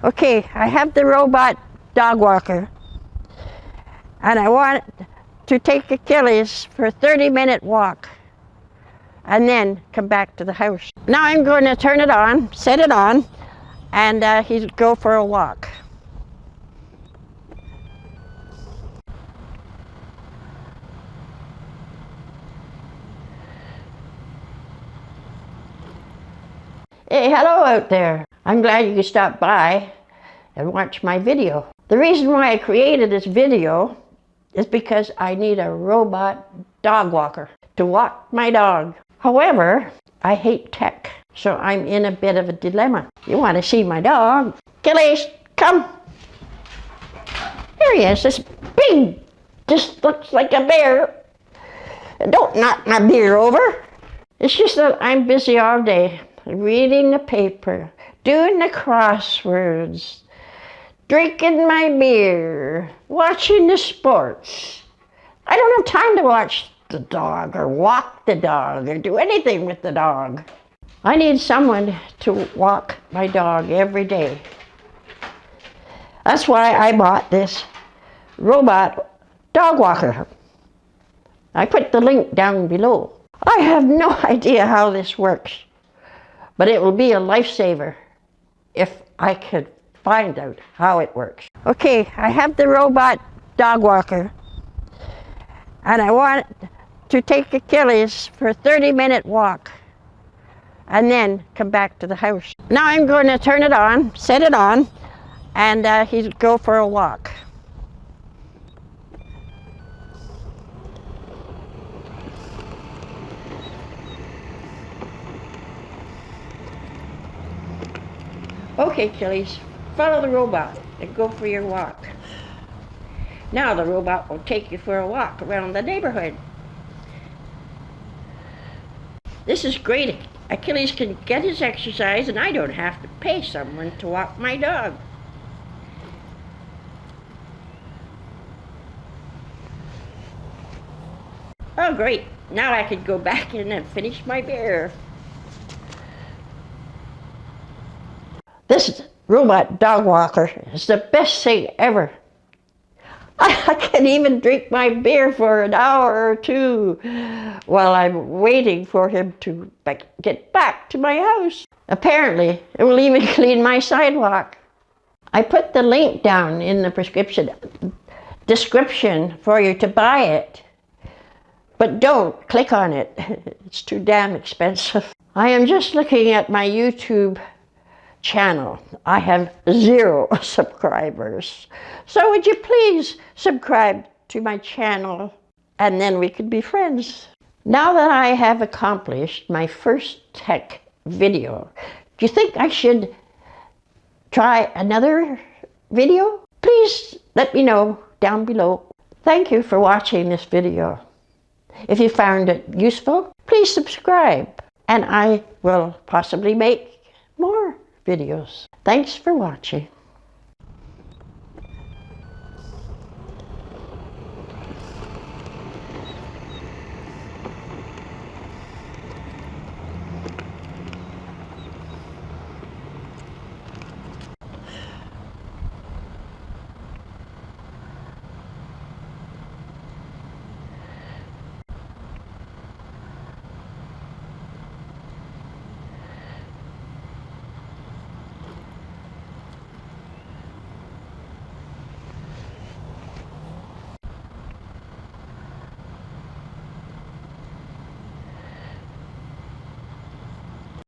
Okay, I have the robot dog walker, and I want to take Achilles for a 30-minute walk and then come back to the house. Now I'm going to turn it on, set it on, and he'll go for a walk. Hey, hello out there. I'm glad you could stop by and watch my video. The reason why I created this video is because I need a robot dog walker to walk my dog. However, I hate tech, so I'm in a bit of a dilemma. You want to see my dog? Achilles, come. Here he is, this big, just looks like a bear. Don't knock my beer over. It's just that I'm busy all day, reading the paper, doing the crosswords, drinking my beer, watching the sports. I don't have time to watch the dog or walk the dog or do anything with the dog. I need someone to walk my dog every day. That's why I bought this robot dog walker. I put the link down below. I have no idea how this works, but it will be a lifesaver if I could find out how it works. Okay, I have the robot dog walker, and I want to take Achilles for a 30-minute walk and then come back to the house. Now I'm going to turn it on, set it on, and he'll go for a walk. Okay, Achilles, follow the robot and go for your walk. Now the robot will take you for a walk around the neighborhood. This is great. Achilles can get his exercise and I don't have to pay someone to walk my dog. Oh great, now I can go back in and finish my beer. This robot dog walker is the best thing ever. I can even drink my beer for an hour or two while I'm waiting for him to get back to my house. Apparently, it will even clean my sidewalk. I put the link down in the description for you to buy it, but don't click on it. It's too damn expensive. I am just looking at my YouTube channel. I have 0 subscribers. So would you please subscribe to my channel and then we could be friends. Now that I have accomplished my first tech video, do you think I should try another video? Please let me know down below. Thank you for watching this video. If you found it useful, please subscribe and I will possibly make more videos. Thanks for watching.